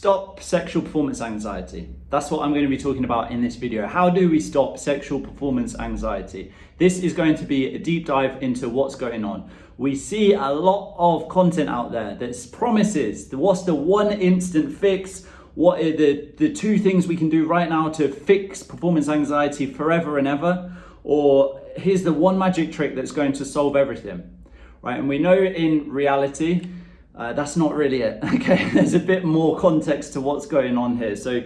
stop sexual performance anxiety. That's what I'm going to be talking about in this video. How do we stop sexual performance anxiety? This is going to be a deep dive into what's going on. We see a lot of content out there that promises what's the one instant fix, what are the two things we can do right now to fix performance anxiety forever and ever, or here's the one magic trick that's going to solve everything, right? And we know in reality, that's not really it, okay? There's a bit more context to what's going on here. So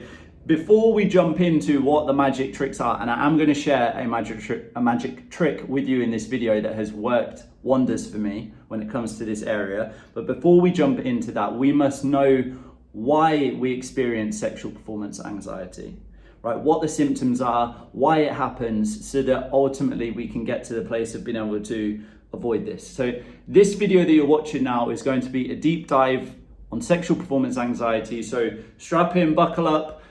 before we jump into what the magic tricks are, and I am going to share a magic trick with you in this video that has worked wonders for me when it comes to this area. But before we jump into that, we must know why we experience sexual performance anxiety, right? What the symptoms are, why it happens, so that ultimately we can get to the place of being able to avoid this. So this video that you're watching now is going to be a deep dive on sexual performance anxiety. So strap in, buckle up,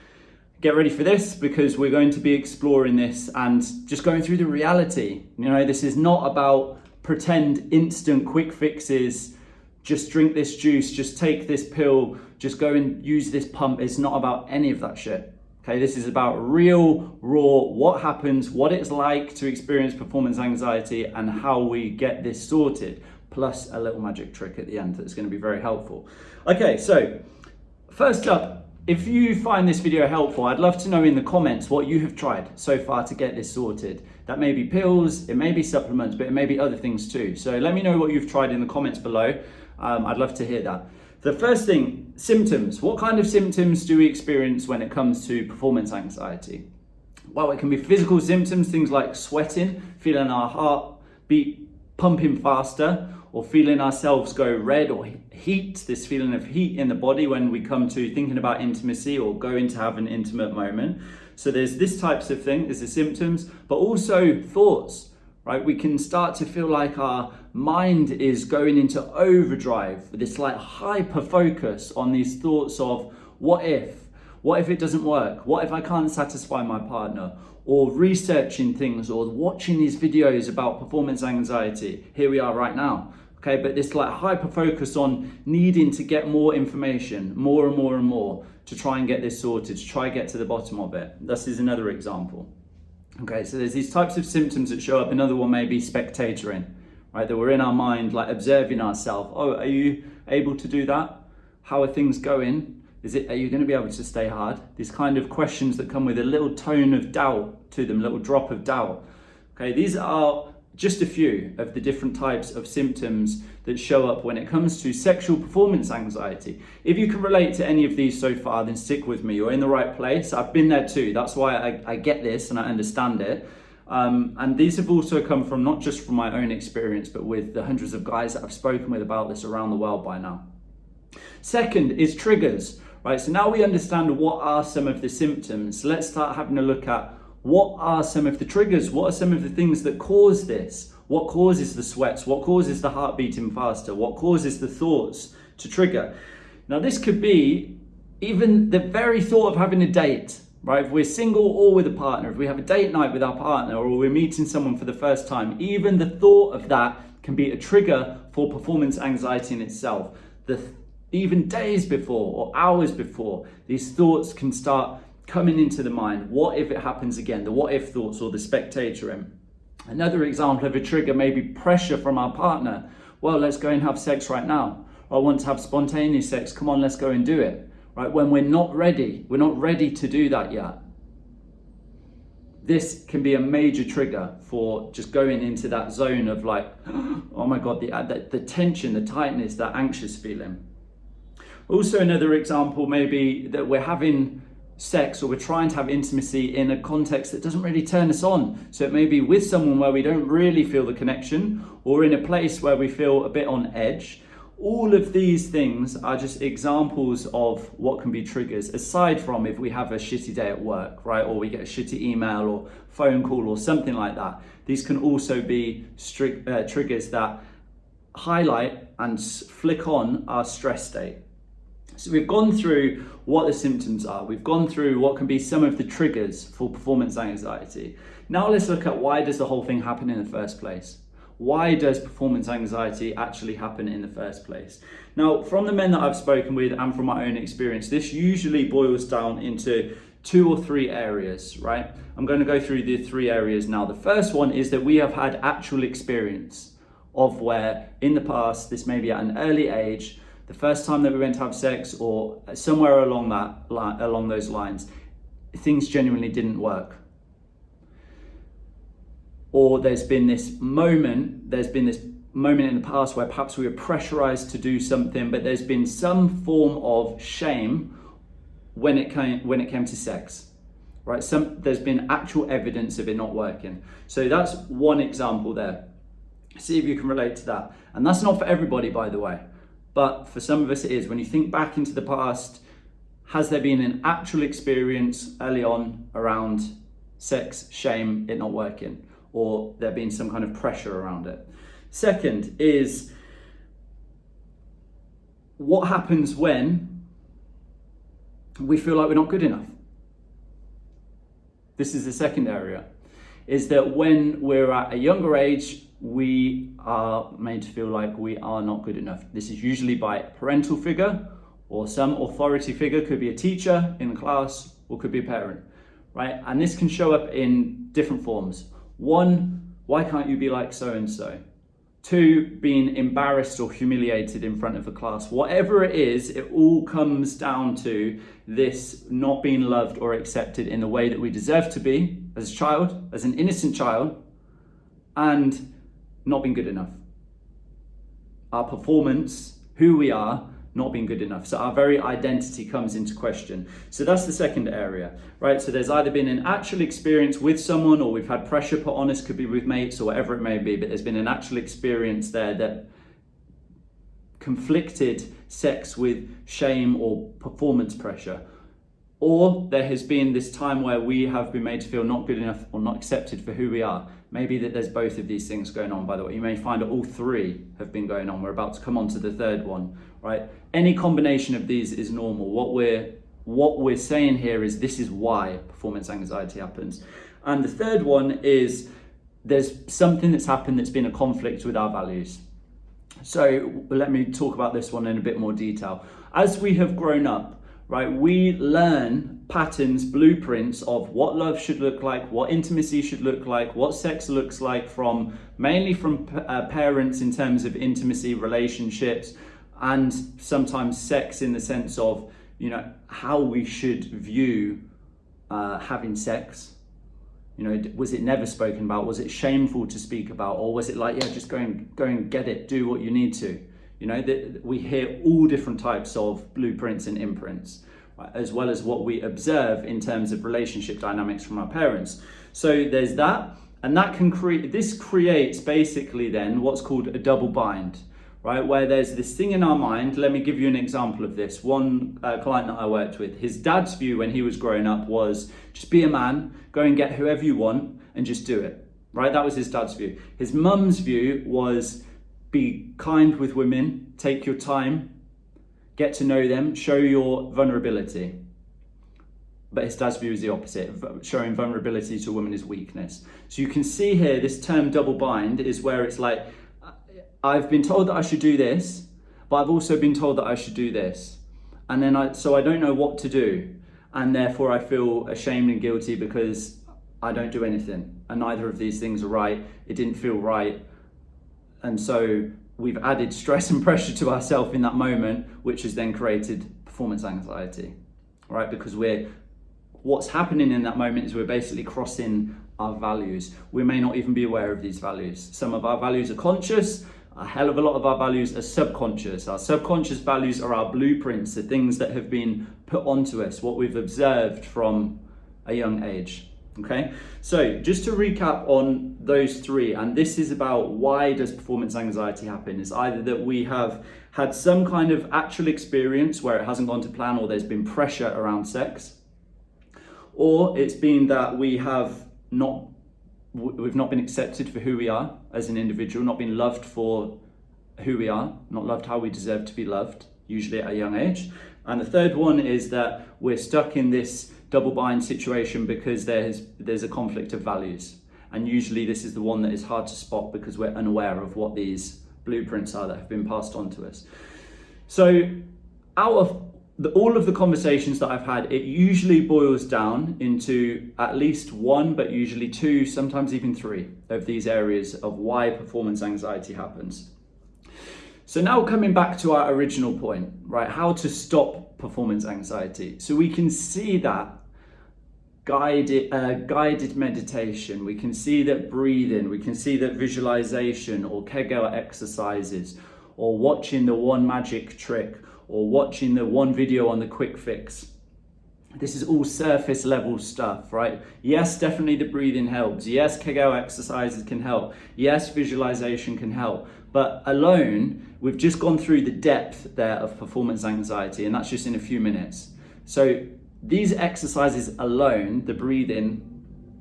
get ready for this, because we're going to be exploring this and just going through the reality. You know, this is not about pretend instant quick fixes, just drink this juice, just take this pill, just go and use this pump. It's not about any of that shit. Okay, this is about real, raw, what happens, what it's like to experience performance anxiety, and how we get this sorted, plus a little magic trick at the end that's going to be very helpful. Okay, so first up, if you find this video helpful, I'd love to know in the comments what you have tried so far to get this sorted. That may be pills, it may be supplements, but it may be other things too. So let me know what you've tried in the comments below. I'd love to hear that. The first thing, symptoms. What kind of symptoms do we experience when it comes to performance anxiety? Well, it can be physical symptoms, things like sweating, feeling our heartbeat pumping faster, or feeling ourselves go red, or heat, this feeling of heat in the body when we come to thinking about intimacy or going to have an intimate moment. So there's this types of thing, there's the symptoms, but also thoughts, right? We can start to feel like our mind is going into overdrive with this like hyper focus on these thoughts of what if it doesn't work? What if I can't satisfy my partner? Or researching things or watching these videos about performance anxiety. Here we are right now. Okay, but this like hyper focus on needing to get more information, more and more and more, to try and get this sorted, to try and get to the bottom of it. This is another example. Okay, so there's these types of symptoms that show up. Another one may be spectatoring, right? That we're in our mind, like observing ourselves. Oh, are you able to do that? How are things going? Are you going to be able to stay hard? These kind of questions that come with a little tone of doubt to them, a little drop of doubt. Okay, these are just a few of the different types of symptoms that show up when it comes to sexual performance anxiety. If you can relate to any of these so far, then stick with me. You're in the right place. I've been there too. That's why I get this and I understand it. And these have also come from not just from my own experience, but with the hundreds of guys that I've spoken with about this around the world by now. Second is triggers, right? So now we understand what are some of the symptoms. Let's start having a look at what are some of the triggers? What are some of the things that cause this? What causes the sweats? What causes the heart beating faster? What causes the thoughts to trigger? Now this could be even the very thought of having a date, right? If we're single or with a partner, if we have a date night with our partner, or we're meeting someone for the first time, even the thought of that can be a trigger for performance anxiety in itself. Even days before or hours before, these thoughts can start coming into the mind. What if it happens again? The what if thoughts, or the spectatoring. Another example of a trigger may be pressure from our partner. Well, let's go and have sex right now. Or I want to have spontaneous sex. Come on, let's go and do it. Right? When we're not ready to do that yet. This can be a major trigger for just going into that zone of like, oh my God, the tension, the tightness, that anxious feeling. Also, another example may be that we're having sex, or we're trying to have intimacy in a context that doesn't really turn us on. So it may be with someone where we don't really feel the connection, or in a place where we feel a bit on edge. All of these things are just examples of what can be triggers, aside from if we have a shitty day at work, right? Or we get a shitty email or phone call or something like that. These can also be triggers that highlight and flick on our stress state. So we've gone through what the symptoms are. We've gone through what can be some of the triggers for performance anxiety. Now let's look at why does the whole thing happen in the first place? Why does performance anxiety actually happen in the first place? Now, from the men that I've spoken with and from my own experience, this usually boils down into 2 or 3 areas, right? I'm going to go through the 3 areas now. The first one is that we have had actual experience of where in the past, this may be at an early age, the first time that we went to have sex or somewhere along those lines, things genuinely didn't work. Or there's been this moment in the past where perhaps we were pressurized to do something, but there's been some form of shame when it came to sex, right? There's been actual evidence of it not working. So that's one example there. See if you can relate to that. And that's not for everybody, by the way, but for some of us it is. When you think back into the past, has there been an actual experience early on around sex, shame, it not working, or there being some kind of pressure around it? Second is, what happens when we feel like we're not good enough? This is the second area, is that when we're at a younger age, we are made to feel like we are not good enough. This is usually by a parental figure or some authority figure, could be a teacher in the class or could be a parent, right? And this can show up in different forms. 1, why can't you be like so-and-so? 2, being embarrassed or humiliated in front of a class. Whatever it is, it all comes down to this not being loved or accepted in the way that we deserve to be as a child, as an innocent child, and not being good enough. Our performance, who we are, not being good enough. So our very identity comes into question. So that's the second area, right? So there's either been an actual experience with someone, or we've had pressure put on us, could be with mates or whatever it may be, but there's been an actual experience there that conflicted sex with shame or performance pressure. Or there has been this time where we have been made to feel not good enough or not accepted for who we are. Maybe that there's both of these things going on, by the way. You may find that all 3 have been going on. We're about to come on to the third one, right? Any combination of these is normal. What we're saying here is this is why performance anxiety happens. And the third one is there's something that's happened that's been a conflict with our values. So let me talk about this one in a bit more detail. As we have grown up, right, we learn patterns, blueprints of what love should look like, what intimacy should look like, what sex looks like, mainly from parents in terms of intimacy, relationships, and sometimes sex in the sense of, how we should view having sex. Was it never spoken about? Was it shameful to speak about? Or was it like, yeah, just go and get it, do what you need to? We hear all different types of blueprints and imprints, right, as well as what we observe in terms of relationship dynamics from our parents. So there's that, and this creates basically then what's called a double bind, right, where there's this thing in our mind. Let me give you an example of this. One client that I worked with, his dad's view when he was growing up was just be a man, go and get whoever you want and just do it, right? That was his dad's view. His mum's view was be kind with women, take your time, get to know them, show your vulnerability. But his dad's view is the opposite. Showing vulnerability to a woman is weakness. So you can see here, this term double bind is where it's like, I've been told that I should do this, but I've also been told that I should do this. And then so I don't know what to do. And therefore I feel ashamed and guilty because I don't do anything. And neither of these things are right. It didn't feel right. And so we've added stress and pressure to ourselves in that moment, which has then created performance anxiety, right? Because what's happening in that moment is we're basically crossing our values. We may not even be aware of these values. Some of our values are conscious, a hell of a lot of our values are subconscious. Our subconscious values are our blueprints, the things that have been put onto us, what we've observed from a young age. Okay, so just to recap on those 3, and this is about why does performance anxiety happen, is either that we have had some kind of actual experience where it hasn't gone to plan, or there's been pressure around sex, or it's been that we've not been accepted for who we are as an individual, not been loved for who we are, not loved how we deserve to be loved, usually at a young age. And the third one is that we're stuck in this double bind situation because there's a conflict of values. And usually this is the one that is hard to spot because we're unaware of what these blueprints are that have been passed on to us. So out of all of the conversations that I've had, it usually boils down into at least one, but usually two, sometimes even three of these areas of why performance anxiety happens. So now coming back to our original point, right? How to stop performance anxiety. So we can see that guided meditation, we can see that breathing, we can see that visualization or Kegel exercises, or watching the one magic trick, or watching the one video on the quick fix. This is all surface level stuff, right? Yes, definitely the breathing helps. Yes, Kegel exercises can help. Yes, visualization can help. But alone, we've just gone through the depth there of performance anxiety, and that's just in a few minutes. So these exercises alone, the breathing,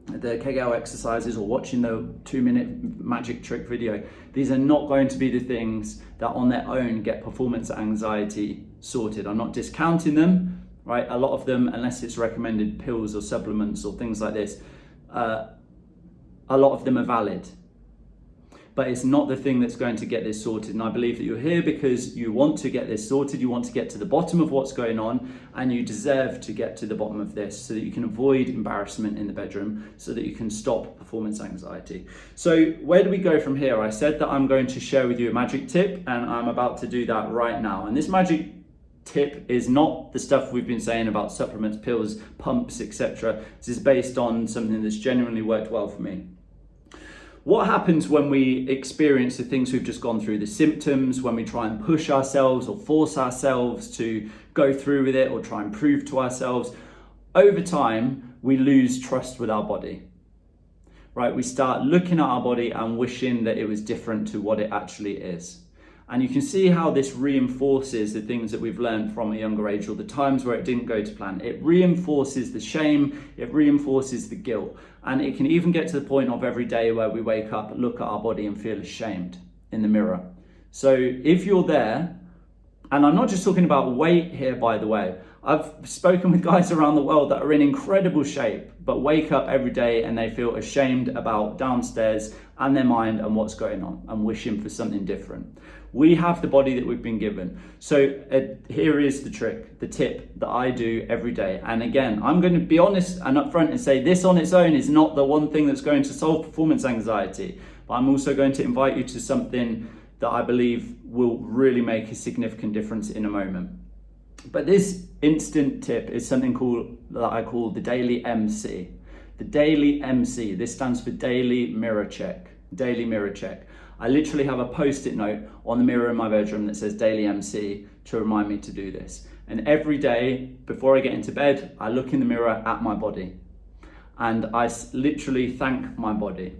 the Kegel exercises, or watching the 2-minute magic trick video, these are not going to be the things that on their own get performance anxiety sorted. I'm not discounting them, right? A lot of them, unless it's recommended pills or supplements or things like this, a lot of them are valid. But it's not the thing that's going to get this sorted. And I believe that you're here because you want to get this sorted, you want to get to the bottom of what's going on, and you deserve to get to the bottom of this so that you can avoid embarrassment in the bedroom, so that you can stop performance anxiety. So where do we go from here? I said that I'm going to share with you a magic tip, and I'm about to do that right now. And this magic tip is not the stuff we've been saying about supplements, pills, pumps, etc. This is based on something that's genuinely worked well for me. What happens when we experience the things we've just gone through, the symptoms, when we try and push ourselves or force ourselves to go through with it or try and prove to ourselves? Over time, we lose trust with our body, right? We start looking at our body and wishing that it was different to what it actually is. And you can see how this reinforces the things that we've learned from a younger age, or the times where it didn't go to plan. It reinforces the shame, it reinforces the guilt. And it can even get to the point of every day where we wake up, look at our body and feel ashamed in the mirror. So if you're there, and I'm not just talking about weight here, by the way, I've spoken with guys around the world that are in incredible shape, but wake up every day and they feel ashamed about downstairs and their mind and what's going on and wishing for something different. We have the body that we've been given. So here is the trick, the tip that I do every day. And again, I'm going to be honest and upfront and say this on its own is not the one thing that's going to solve performance anxiety. But I'm also going to invite you to something that I believe will really make a significant difference in a moment. But this instant tip is something that I call the daily MC. The daily MC, this stands for daily mirror check. Daily mirror check. I literally have a post-it note on the mirror in my bedroom that says daily MC to remind me to do this. And every day before I get into bed, I look in the mirror at my body and I literally thank my body.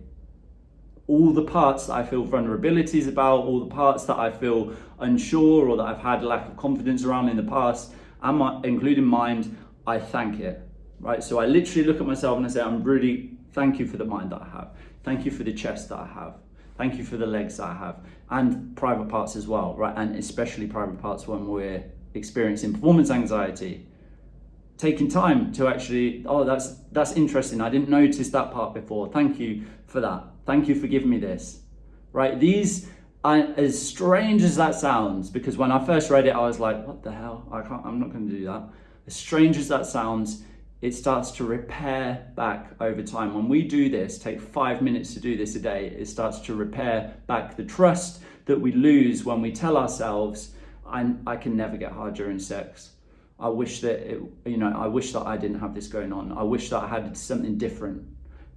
All the parts that I feel vulnerabilities about, all the parts that I feel unsure or that I've had lack of confidence around in the past, and including mind, I thank it, right? So I literally look at myself and I say, thank you for the mind that I have. Thank you for the chest that I have. Thank you for the legs that I have, and private parts as well, right? And especially private parts when we're experiencing performance anxiety. Taking time to actually, that's interesting. I didn't notice that part before. Thank you for that. Thank you for giving me this, right? These are, as strange as that sounds, because when I first read it, I was like, what the hell? I'm not going to do that. As strange as that sounds, it starts to repair back over time. When we do this, take 5 minutes to do this a day, it starts to repair back the trust that we lose when we tell ourselves, I can never get hard during sex. I wish that I wish that I didn't have this going on. I wish that I had something different.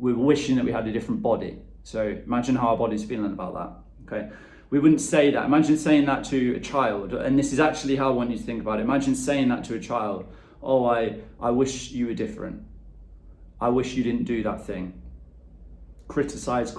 We're wishing that we had a different body. So imagine how our body's feeling about that, okay? We wouldn't say that. Imagine saying that to a child, and this is actually how I want you to think about it. Imagine saying that to a child. Oh, I wish you were different. I wish you didn't do that thing. Criticize,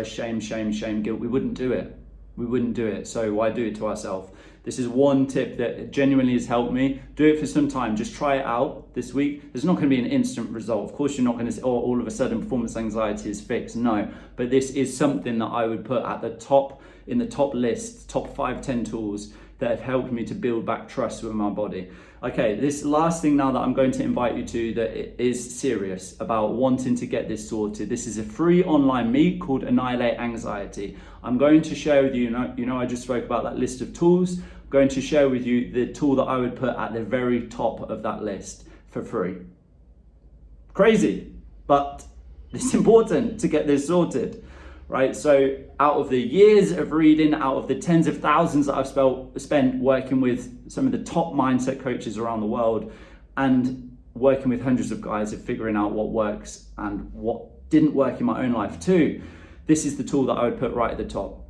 shame, guilt. We wouldn't do it. We wouldn't do it. So why do it to ourselves? This is one tip that genuinely has helped me. Do it for some time. Just try it out this week. There's not going to be an instant result. Of course, you're not going to say, oh, all of a sudden performance anxiety is fixed. No, but this is something that I would put at the top, in the top list, top 5-10 tools that have helped me to build back trust with my body. Okay, this last thing now that I'm going to invite you to that is serious about wanting to get this sorted. This is a free online meet called Annihilate Anxiety. I'm going to share with you, I just spoke about that list of tools. I'm going to share with you the tool that I would put at the very top of that list for free. Crazy, but it's important to get this sorted, right? So out of the years of reading, out of the tens of thousands that I've spent working with some of the top mindset coaches around the world and working with hundreds of guys of figuring out what works and what didn't work in my own life too, this is the tool that I would put right at the top.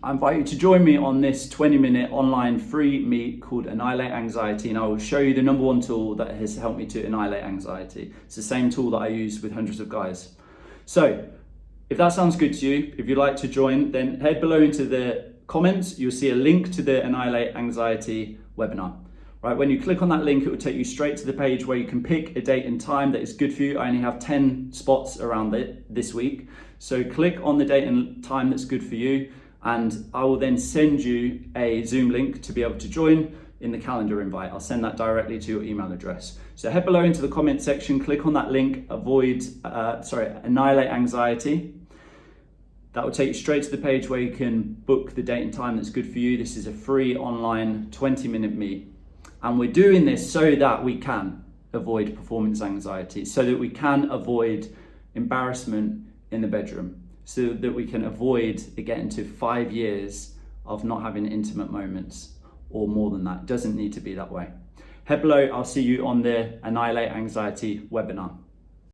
I invite you to join me on this 20-minute online free meet called Annihilate Anxiety, and I will show you the number one tool that has helped me to annihilate anxiety. It's the same tool that I use with hundreds of guys. So if that sounds good to you, if you'd like to join, then head below into the comments. You'll see a link to the Annihilate Anxiety webinar. Right, when you click on that link, it will take you straight to the page where you can pick a date and time that is good for you. I only have 10 spots around it this week. So click on the date and time that's good for you, and I will then send you a Zoom link to be able to join in the calendar invite. I'll send that directly to your email address. So head below into the comment section, click on that link, Annihilate Anxiety. That will take you straight to the page where you can book the date and time that's good for you. This is a free online 20-minute meet. And we're doing this so that we can avoid performance anxiety, so that we can avoid embarrassment in the bedroom, so that we can avoid getting to 5 years of not having intimate moments or more than that. It doesn't need to be that way. Head below, I'll see you on the Annihilate Anxiety webinar.